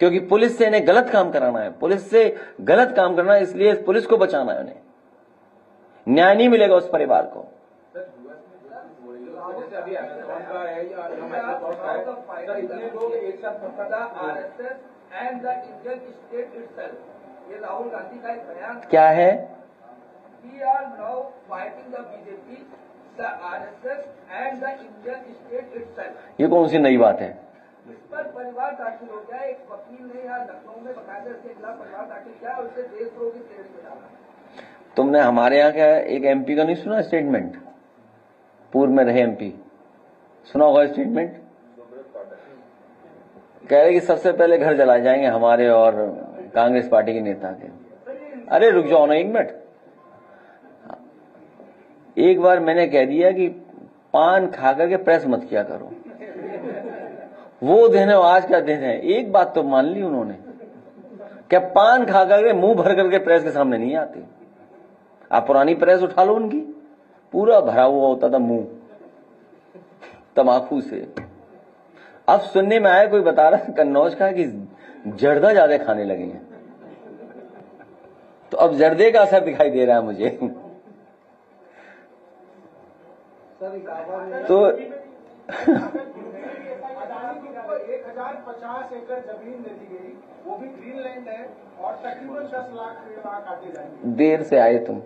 क्योंकि पुलिस से इन्हें गलत काम कराना है, पुलिस से गलत काम करना है, इसलिए पुलिस को बचाना है। उन्हें न्याय नहीं मिलेगा उस परिवार को। राहुल गांधी का एक बयान क्या है? We are now fighting the BJP, the RSS and the Indian state itself. ये कौन सी नई बात है? इस पर परिवार दाखिल हो गया। एक वकील ने यहाँ लखनऊ में बकायदा इसके खिलाफ परिवार दाखिल किया और उसे देशद्रोह की श्रेणी में डाला। तुमने हमारे यहाँ का एक एमपी का नहीं सुना स्टेटमेंट? पूर्व में रहे एमपी, सुना होगा स्टेटमेंट? कह रहे कि सबसे पहले घर जलाए जाएंगे हमारे और कांग्रेस पार्टी के नेता के। अरे रुक जाओ ना एक मिनट। एक बार मैंने कह दिया कि पान खा करके प्रेस मत किया करो, वो दिन है, आज का दिन है। एक बात तो मान ली उन्होंने, क्या पान खा करके मुंह भर करके प्रेस के सामने नहीं आते। आप पुरानी प्रेस उठा लो, उनकी पूरा भरा हुआ होता था मुंह तमाकू से। अब सुनने में आया, कोई बता रहा कन्नौज का कि जर्दा ज्यादा खाने लगे हैं, तो अब जर्दे का असर दिखाई दे रहा है मुझे। तो 1050 एकड़ जमीन दे दी गई, वो भी ग्रीनलैंड है, और तकरीबन 10 लाख पेड़ काटे जाएंगे। देर से आए तुम,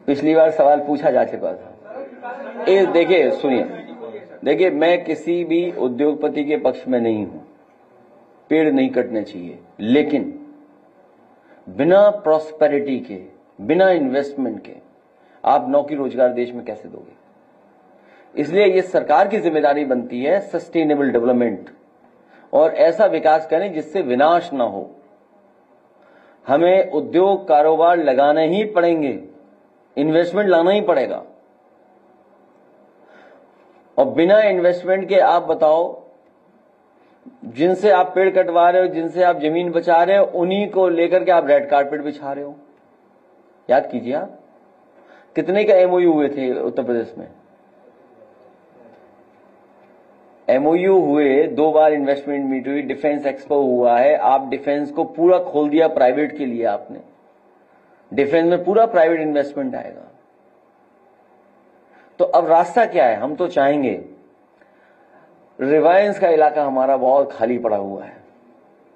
पिछली बार सवाल पूछा जा चुका था। देखिए सुनिए, देखिए मैं किसी भी उद्योगपति के पक्ष में नहीं हूं, पेड़ नहीं कटने चाहिए, लेकिन बिना प्रॉस्पेरिटी के, बिना इन्वेस्टमेंट के आप नौकरी रोजगार देश में कैसे दोगे? इसलिए ये सरकार की जिम्मेदारी बनती है सस्टेनेबल डेवलपमेंट, और ऐसा विकास करें जिससे विनाश ना हो। हमें उद्योग कारोबार लगाने ही पड़ेंगे, इन्वेस्टमेंट लाना ही पड़ेगा। और बिना इन्वेस्टमेंट के आप बताओ, जिनसे आप पेड़ कटवा रहे हो, जिनसे आप जमीन बचा रहे हो, उन्हीं को लेकर के आप रेड कारपेट बिछा रहे हो। याद कीजिए आप कितने का एमओयू हुए थे उत्तर प्रदेश में। एमओयू हुए, 2 बार इन्वेस्टमेंट मीट हुई, डिफेंस एक्सपो हुआ है। आप डिफेंस को पूरा खोल दिया प्राइवेट के लिए। आपने डिफेंस में पूरा प्राइवेट इन्वेस्टमेंट आएगा। तो अब रास्ता क्या है? हम तो चाहेंगे, रिवायंस का इलाका हमारा बहुत खाली पड़ा हुआ है,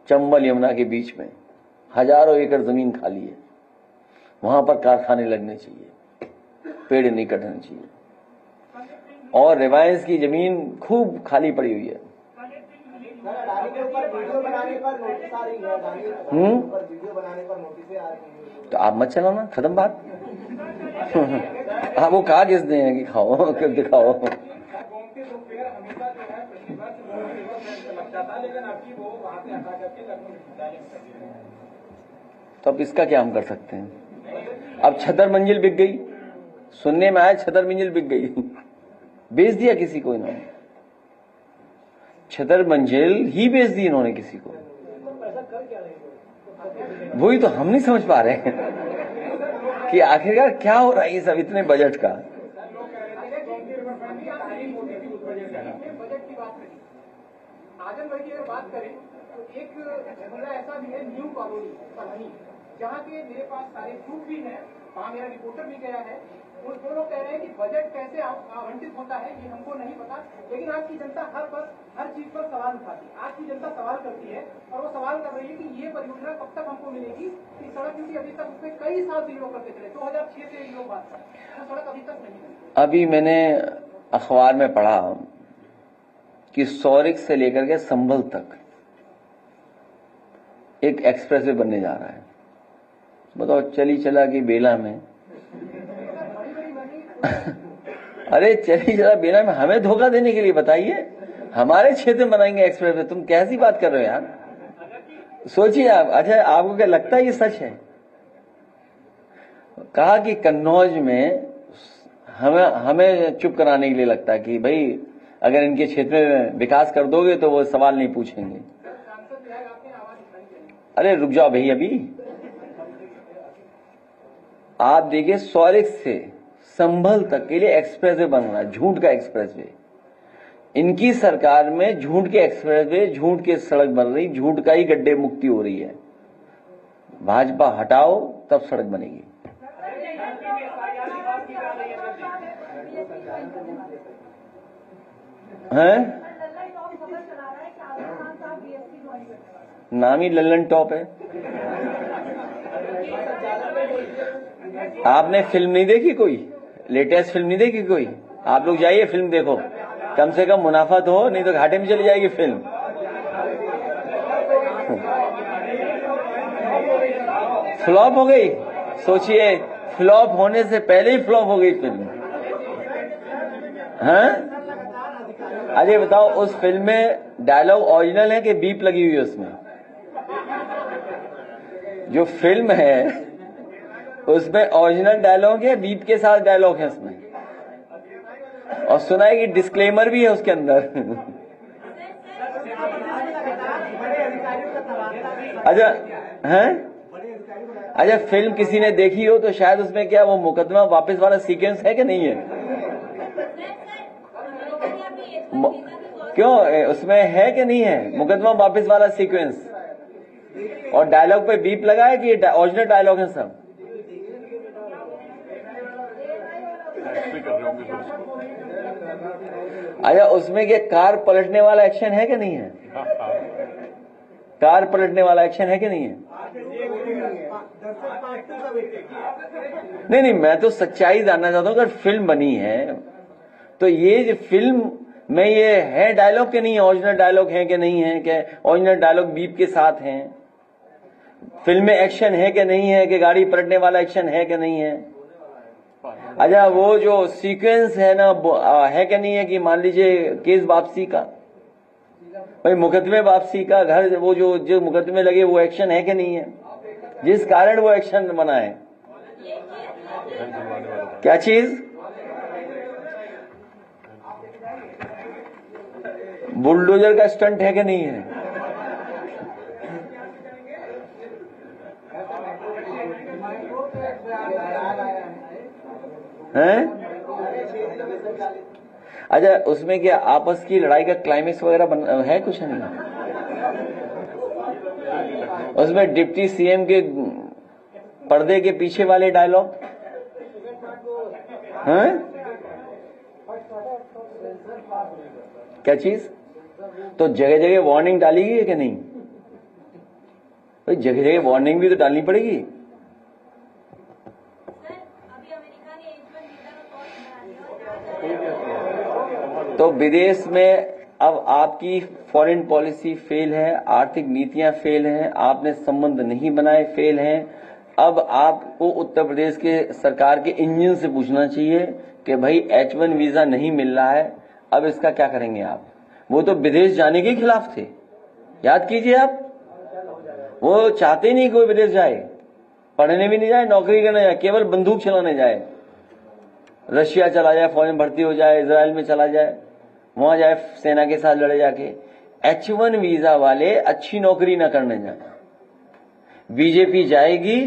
चंबल यमुना के बीच में हजारों एकड़ जमीन खाली है। वहां पर कारखाने लगने चाहिए, पेड़ नहीं कटने चाहिए। और रिवायंस की जमीन खूब खाली पड़ी हुई है। तो आप मत चलाना, खत्म बात। आप वो कहा किसने है कि खाओ कब दिखाओ। तो अब इसका क्या हम कर सकते हैं? अब छतर मंजिल बिक गई, सुनने में आया छतर मंजिल बिक गई, बेच दिया किसी को इन्होंने, छतर मंजिल ही बेच दी इन्होंने किसी को। वही तो हम नहीं समझ पा रहे हैं कि आखिरकार क्या हो रहा है ये सब इतने बजट का। आजमगढ़ की अगर बात करें तो एक जगह ऐसा भी है न्यू कॉलोनी जहाँ के मेरे पास सारे प्रूफ भी है, वहाँ मेरा रिपोर्टर भी गया है। वो लोग कह रहे हैं कि बजट कैसे आवंटित होता है ये हमको नहीं पता, लेकिन आज की जनता हर चीज पर सवाल उठाती है। आज की जनता सवाल करती है और वो सवाल कर रही है कि ये परियोजना कब तक हमको मिलेगी। कि सड़क क्योंकि अभी तक उसमें कई साल से लोग करते चले, 2006 से लोग बात कर, तो सड़क अभी तक नहीं मिली। अभी मैंने अखबार में पढ़ा कि सौरिक से लेकर के संभल तक एक एक्सप्रेसवे बनने जा रहा है। बताओ, चली चला की बेला में अरे चली चला बेला में हमें धोखा देने के लिए, बताइए हमारे क्षेत्र में बनाएंगे एक्सप्रेसवे। तुम कैसी बात कर रहे हो यार? सोचिए आप। अच्छा, आपको क्या लगता है ये सच है? कहा कि कन्नौज में हमें चुप कराने के लिए लगता है कि भाई अगर इनके क्षेत्र में विकास कर दोगे तो वो सवाल नहीं पूछेंगे। अरे रुक जाओ भाई, अभी आप देखिए सौरिक से संभल तक के लिए एक्सप्रेसवे बन रहा है, झूठ का एक्सप्रेसवे। इनकी सरकार में झूठ के एक्सप्रेसवे, झूठ के सड़क बन रही, झूठ का ही गड्ढे मुक्ति हो रही है। भाजपा हटाओ तब सड़क बनेगी। हैं? नाम ही लल्लन टॉप है। आपने फिल्म नहीं देखी कोई? लेटेस्ट फिल्म नहीं देखी कोई? आप लोग जाइए फिल्म देखो, कम से कम मुनाफा तो हो, नहीं तो घाटे में चली जाएगी फिल्म। फ्लॉप हो गई, सोचिए फ्लॉप होने से पहले ही फ्लॉप हो गई फिल्म। हैं? अरे बताओ, उस फिल्म में डायलॉग ओरिजिनल है कि बीप लगी हुई है उसमें? जो फिल्म है उसमें ओरिजिनल डायलॉग है, बीप के साथ डायलॉग है उसमें, और सुना है कि डिस्क्लेमर भी है उसके अंदर। अच्छा हैं? अच्छा, फिल्म किसी ने देखी हो तो शायद उसमें क्या वो मुकदमा वापस वाला सीक्वेंस है कि नहीं है? क्यों, उसमें है कि नहीं है मुकदमा वापस वाला सीक्वेंस? और डायलॉग पे बीप लगा है कि ओरिजिनल डायलॉग है सब? अच्छा, उसमें क्या कार पलटने वाला एक्शन है कि नहीं है? कार पलटने वाला एक्शन है कि नहीं है? नहीं, मैं तो सच्चाई जानना चाहता हूं। अगर फिल्म बनी है तो ये जो फिल्म में ये है डायलॉग के नहीं है, ओरिजिनल डायलॉग है कि नहीं है, क्या ओरिजिनल डायलॉग बीप के साथ हैं? फिल्म में एक्शन है कि नहीं है, कि गाड़ी पलटने वाला एक्शन है कि नहीं है? अच्छा, वो जो सीक्वेंस है ना, है कि नहीं है कि मान लीजिए केस वापसी का, भाई मुकदमे वापसी का, घर वो जो मुकदमे लगे वो एक्शन है कि नहीं है, जिस कारण वो एक्शन बना है? क्या चीज? बुलडोजर का स्टंट है कि नहीं है? हैं? अच्छा, उसमें क्या आपस की लड़ाई का क्लाइमेक्स वगैरह है? कुछ नहीं। उसमें डिप्टी सीएम के पर्दे के पीछे वाले डायलॉग हैं? क्या चीज? तो जगह जगह वार्निंग डाली गई है कि नहीं? भाई जगह जगह वार्निंग भी तो डालनी पड़ेगी। तो विदेश में अब आपकी फॉरेन पॉलिसी फेल है, आर्थिक नीतियां फेल हैं, आपने संबंध नहीं बनाए, फेल हैं। अब आपको उत्तर प्रदेश के सरकार के इंजन से पूछना चाहिए कि भाई H1 वीजा नहीं मिल रहा है, अब इसका क्या करेंगे आप? वो तो विदेश जाने के खिलाफ थे, याद कीजिए आप। वो चाहते नहीं कोई विदेश जाए, पढ़ने भी नहीं जाए, नौकरी करने जाए, केवल बंदूक चलाने जाए, रशिया चला जाए, फौज में भर्ती हो जाए, इजराइल में चला जाए, वहां जाए सेना के साथ लड़े जाके। H1 वीजा वाले अच्छी नौकरी न करने जाए। बीजेपी जाएगी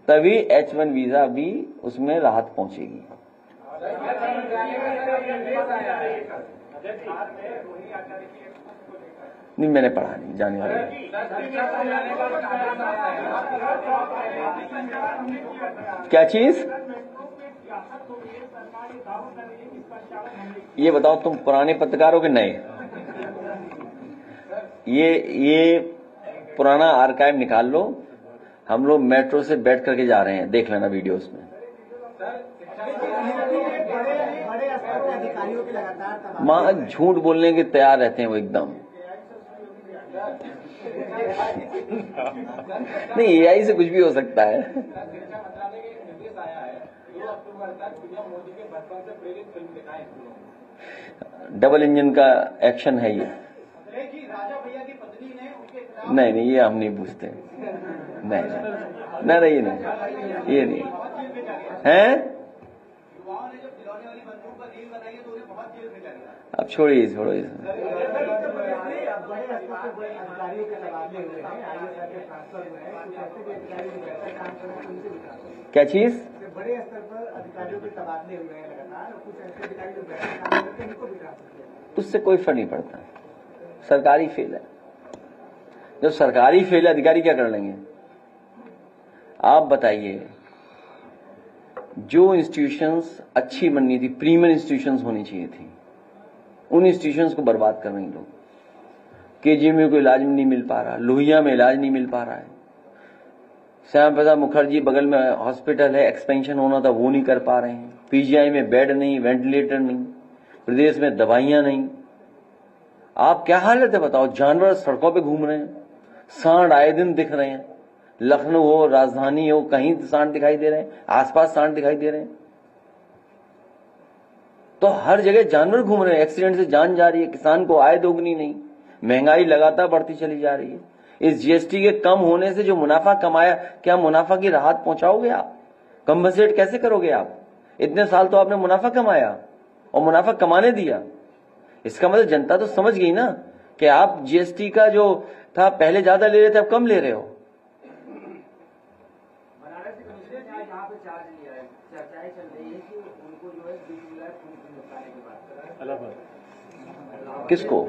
तभी H1 वीजा भी उसमें राहत पहुंचेगी। नहीं, मैंने पढ़ा नहीं, जाने वाला। क्या चीज? ये बताओ, तुम पुराने पत्रकार हो कि नए? ये पुराना आर्काइव निकाल लो, हम लोग मेट्रो से बैठ करके जा रहे हैं, देख लेना वीडियोस में। मां झूठ बोलने के तैयार रहते हैं वो एकदम। नहीं, AI से कुछ भी हो सकता है। डबल इंजन का एक्शन है ये। नहीं नहीं, ये हम नहीं पूछते। नहीं नहीं, ये नहीं है। अब छोड़िए छोड़िए। क्या चीज? बड़े स्तर पर अधिकारियों के तबादले हुए हैं लगातार, कुछ ऐसे अधिकारी जो बेहतर काम करते हैं उनको भी ट्रांसफर किया। उससे कोई फर्क नहीं पड़ता, सरकारी फेल है। जब सरकारी फेल है, अधिकारी क्या कर लेंगे? आप बताइए, जो इंस्टीट्यूशंस अच्छी बननी थी, प्रीमियर इंस्टीट्यूशंस होनी चाहिए थी, उन इंस्टीट्यूशंस को बर्बाद कर रहे हैं लोग। KGM में कोई इलाज नहीं मिल पा रहा, लोहिया में इलाज नहीं मिल पा रहा है, श्याम प्रसाद मुखर्जी बगल में हॉस्पिटल है, एक्सपेंशन होना था वो नहीं कर पा रहे हैं, PGI में बेड नहीं, वेंटिलेटर नहीं, प्रदेश में दवाइयां नहीं। आप क्या हालत है बताओ? जानवर सड़कों पे घूम रहे हैं, सांड आए दिन दिख रहे हैं, लखनऊ हो, राजधानी हो, कहीं सांड दिखाई दे रहे हैं, आसपास सांड दिखाई दे रहे हैं। तो हर जगह जानवर घूम रहे हैं, एक्सीडेंट से जान जा रही है, किसान को आय दोगुनी नहीं, महंगाई लगातार बढ़ती चली जा रही है। इस GST के कम होने से जो मुनाफा कमाया, क्या मुनाफा की राहत पहुंचाओगे आप? कंपनसेट कैसे करोगे आप? इतने साल तो आपने मुनाफा कमाया और मुनाफा कमाने दिया। इसका मतलब जनता तो समझ गई ना कि आप GST का जो था पहले ज्यादा ले रहे थे, अब कम ले रहे हो। किसको?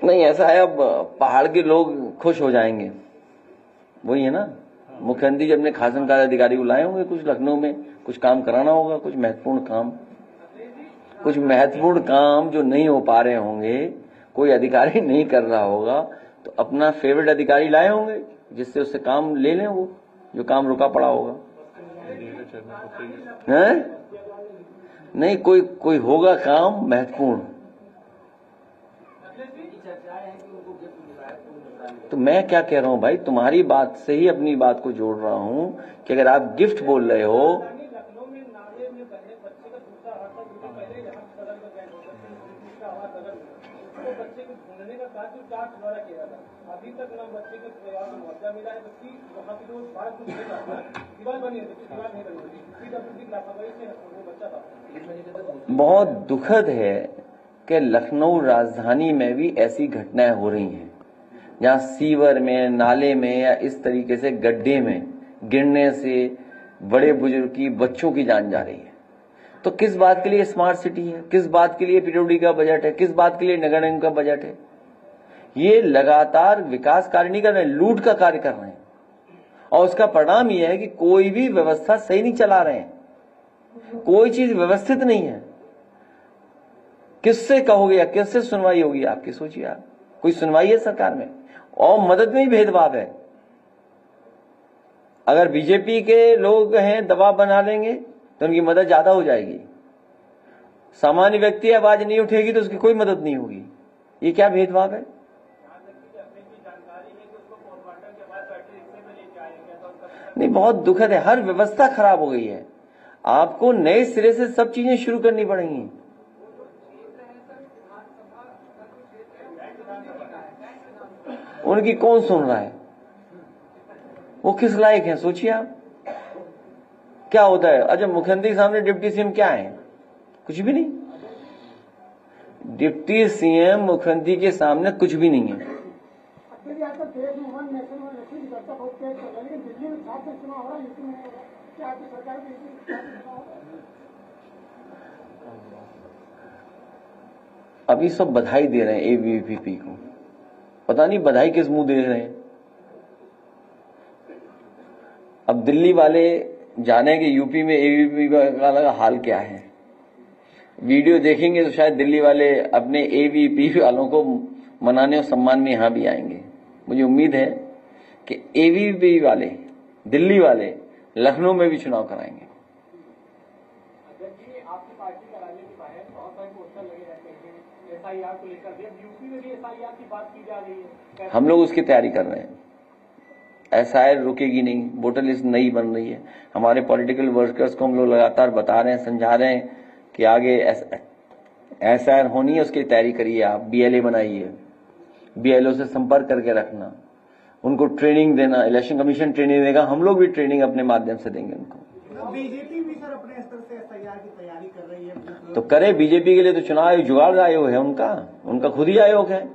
नहीं, ऐसा है, अब पहाड़ के लोग खुश हो जाएंगे, वही है ना। मुख्यमंत्री जी अपने खासन कार्य अधिकारी बुलाए होंगे, कुछ लखनऊ में कुछ काम कराना होगा, कुछ महत्वपूर्ण काम जो नहीं हो पा रहे होंगे, कोई अधिकारी नहीं कर रहा होगा, तो अपना फेवरेट अधिकारी लाए होंगे जिससे उससे काम ले लें, वो जो काम रुका पड़ा होगा। हैं? नहीं, कोई होगा काम महत्वपूर्ण। तो मैं क्या कह रहा हूं भाई, तुम्हारी बात से ही अपनी बात को जोड़ रहा हूं कि अगर आप गिफ्ट बोल रहे हो, अभी तक न बच्चे के परिवार को मुआवजा मिला है, जबकि वहाँ पे जो बाढ़ कुछ नहीं था, दीवार बनी है, दीवार नहीं बनी थी, PWD की लापरवाही से वो बच्चा था। बहुत दुखद है कि लखनऊ राजधानी में भी ऐसी घटनाएं हो रही हैं, जहां सीवर में, नाले में या इस तरीके से गड्ढे में गिरने से बड़े बुजुर्ग की, बच्चों की जान जा रही है। तो किस बात के लिए स्मार्ट सिटी है, किस बात के लिए PWD का बजट है, किस बात के लिए नगर निगम का बजट है? ये लगातार विकास कार्य नहीं कर रहे हैं, लूट का कार्य कर रहे हैं, और उसका परिणाम यह है कि कोई भी व्यवस्था सही नहीं चला रहे हैं, कोई चीज व्यवस्थित नहीं है। किससे कहोगे या किससे सुनवाई होगी आपकी? सोचिए आप, कोई सुनवाई है सरकार में? और मदद में ही भेदभाव है। अगर बीजेपी के लोग हैं, दबाव बना लेंगे तो उनकी मदद ज्यादा हो जाएगी। सामान्य व्यक्ति आवाज नहीं उठेगी तो उसकी कोई मदद नहीं होगी। ये क्या भेदभाव है? नहीं, बहुत दुखद है। हर व्यवस्था खराब हो गई है। आपको नए सिरे से सब चीजें शुरू करनी पड़ेंगी। उनकी कौन सुन रहा है? वो किस लायक है? सोचिए आप, क्या होता है? अच्छा, मुख्यमंत्री के सामने डिप्टी सीएम क्या है? कुछ भी नहीं। डिप्टी सीएम मुख्यमंत्री के सामने कुछ भी नहीं है। अभी सब बधाई दे रहे हैं ABVP को, पता नहीं बधाई किस मुंह दे रहे हैं। अब दिल्ली वाले जाने के यूपी में ABVP का अलग हाल क्या है। वीडियो देखेंगे तो शायद दिल्ली वाले अपने ABVP वालों को मनाने और सम्मान में यहां भी आएंगे। मुझे उम्मीद है कि ABVP वाले, दिल्ली वाले लखनऊ में भी चुनाव कराएंगे। आपकी पार्टी का राजनीति बाहर बहुत सारे पोस्टर लगे रहते हैं SIR को लेकर, यूपी में भी SIR की बात की जा रही है। हम लोग उसकी तैयारी कर रहे हैं। SIR रुकेगी नहीं, वोटर लिस्ट नई बन रही है। हमारे पॉलिटिकल वर्कर्स को हम लोग लगातार बता रहे हैं, समझा रहे हैं कि आगे SIR होनी है, उसकी तैयारी करिए। आप BLA बनाइए, BLO से संपर्क करके रखना, उनको ट्रेनिंग देना। इलेक्शन कमीशन ट्रेनिंग देगा, हम लोग भी ट्रेनिंग अपने माध्यम से देंगे उनको। बीजेपी भी सर अपने स्तर से SIR की तैयारी कर रही है। तो करे, बीजेपी के लिए तो चुनाव आयोग जुगाड़ आयोग है उनका खुद ही आयोग है।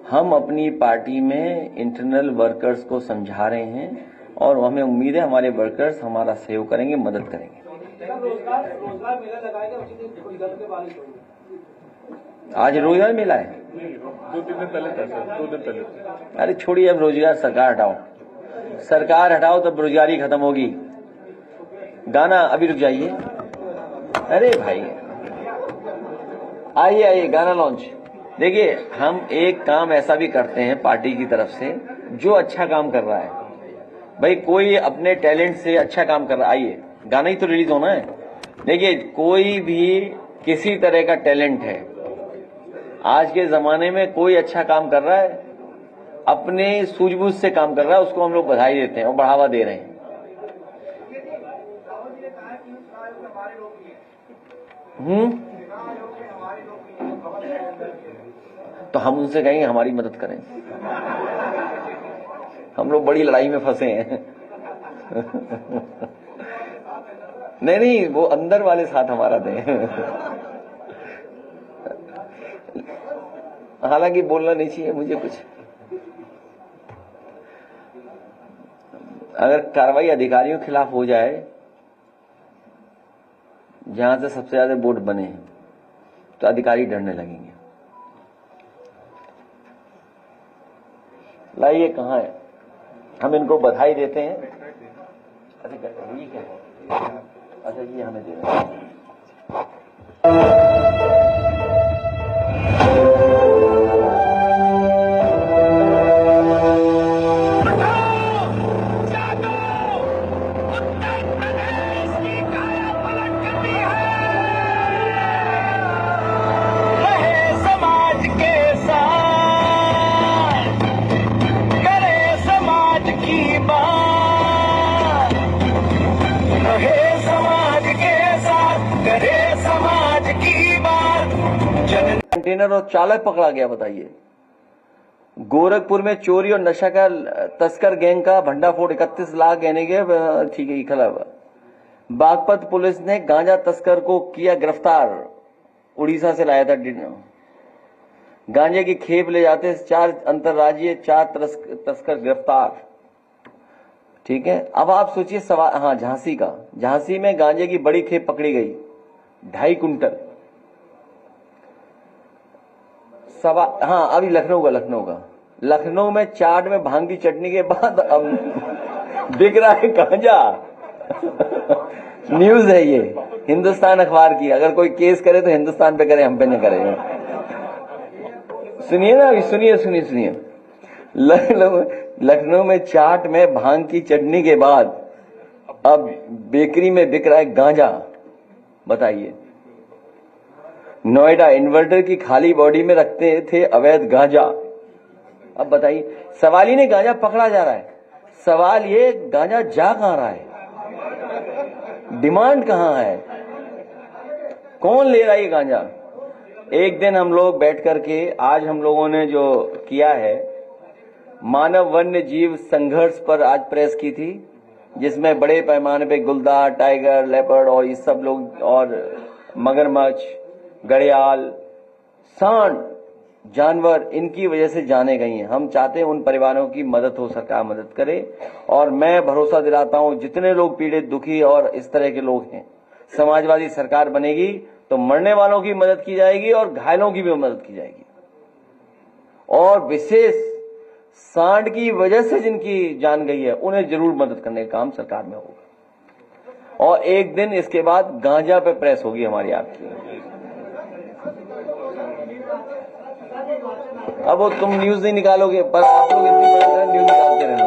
हम अपनी पार्टी में इंटरनल वर्कर्स को समझा रहे हैं और हमें उम्मीद है हमारे वर्कर्स हमारा सहयोग करेंगे, मदद करेंगे। रोजगार मेला लगाएगा उसी दिन के बारिश होगी। आज रोजगार मेला है, 2-3 दिन पहले था सर, 2 दिन पहले। अरे छोड़िए, अब रोजगार सरकार हटाओ, सरकार हटाओ तब रोजगारी खत्म होगी। गाना अभी रुक जाइए। अरे भाई आइए गाना लॉन्च। देखिए, हम एक काम ऐसा भी करते हैं पार्टी की तरफ से, जो अच्छा काम कर रहा है, भाई कोई अपने टैलेंट से अच्छा काम कर रहा है, आइए गाना ही तो रिलीज होना है। देखिए, कोई भी किसी तरह का टैलेंट है, आज के जमाने में कोई अच्छा काम कर रहा है, अपने सूझबूझ से काम कर रहा है, उसको हम लोग बधाई देते हैं और बढ़ावा दे रहे हैं। तो हम उनसे कहेंगे हमारी मदद करें। हम लोग बड़ी लड़ाई में फंसे हैं। नहीं, वो अंदर वाले साथ हमारा दें। हालांकि बोलना नहीं चाहिए मुझे कुछ। अगर कार्रवाई अधिकारियों के खिलाफ हो जाए, जहां से सबसे ज्यादा वोट बने, तो अधिकारी डरने लगेंगे। लाइए, कहाँ है? हम इनको बधाई देते हैं। अच्छा, ये क्या है? अच्छा, ये हमें दे रहे हैं। समाज के साथ करे समाज की कंटेनर और चालक पकड़ा गया। बताइए, गोरखपुर में चोरी और नशा का तस्कर गैंग का भंडाफोड़, 31 लाख गहने के ठीक है खिलाफ। बागपत पुलिस ने गांजा तस्कर को किया गिरफ्तार, उड़ीसा से लाया था। गांजे की खेप ले जाते 4 अंतर्राज्यीय 4 तस्कर गिरफ्तार। ठीक है, अब आप सोचिए सवाल, हाँ झांसी में गांजे की बड़ी खेप पकड़ी गई, 2.5 कुंटल। हाँ अभी लखनऊ में चाट में भांग की चटनी के बाद अब बिक रहा है गांजा। न्यूज है ये, हिंदुस्तान अखबार की। अगर कोई केस करे तो हिंदुस्तान पे करे, हम पे न करे। सुनिए ना, अभी सुनिए। लखनऊ में चाट में भांग की चटनी के बाद अब बेकरी में बिक रहा है गांजा। बताइए, नोएडा इन्वर्टर की खाली बॉडी में रखते थे अवैध गांजा। अब बताइए, सवाल ही नहीं गांजा पकड़ा जा रहा है, सवाल ये गांजा जा कहां रहा है, डिमांड कहां है, कौन ले रहा है ये गांजा। एक दिन हम लोग बैठ करके, आज हम लोगों ने जो किया है, मानव वन्य जीव संघर्ष पर आज प्रेस की थी, जिसमें बड़े पैमाने पे गुलदार, टाइगर, लेपर्ड और ये सब लोग, और मगरमच्छ, घड़ियाल, सांड जानवर, इनकी वजह से जाने गई हैं। हम चाहते हैं उन परिवारों की मदद हो, सरकार मदद करे। और मैं भरोसा दिलाता हूं, जितने लोग पीड़ित, दुखी और इस तरह के लोग हैं, समाजवादी सरकार बनेगी तो मरने वालों की मदद की जाएगी और घायलों की भी मदद की जाएगी। और विशेष सांड की वजह से जिनकी जान गई है, उन्हें जरूर मदद करने का काम सरकार में होगा। और एक दिन इसके बाद गांजा पे प्रेस होगी हमारी, आपकी। अब वो तुम न्यूज नहीं निकालोगे, पर आप लोग इतनी बड़ी न्यूज निकालते रहना।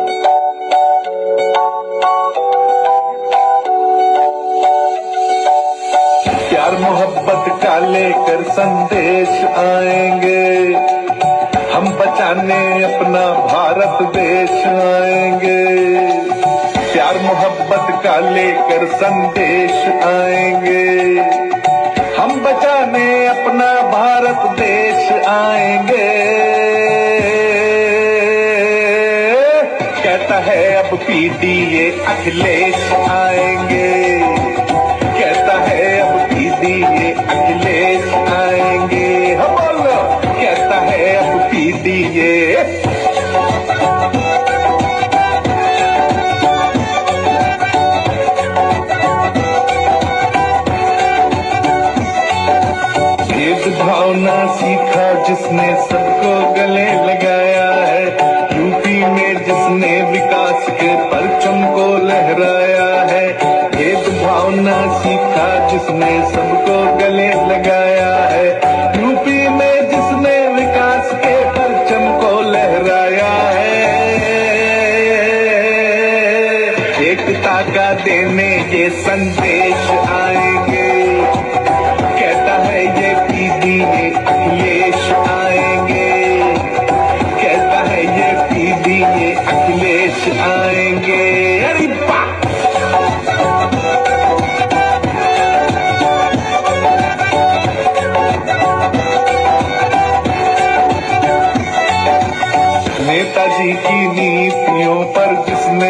प्यार मोहब्बत का लेकर संदेश आएंगे, हम बचाने अपना भारत देश आएंगे। प्यार मोहब्बत का लेकर संदेश आएंगे, हम बचाने अपना भारत देश आएंगे। कहता है अब पीडीए अखिलेश आएंगे, कहता है अब पीडीए अखिलेश आएंगे। हम बोलो, कहता है अब पीडीए। भावना सीखा जिसने सबको गले लगाया है, यूपी में जिसने विकास के परचम को लहराया है। भेद भावना सीखा जिसने सबको गले लगाया है, यूपी में जिसने विकास के परचम को लहराया है। एकता का देने ये संदेश आएंगे, कहता है ये पीडीए अखिलेश आएंगे, कहता है ये पीडीए अखिलेश आएंगे। अरे नेताजी की नीतियों पर जिसने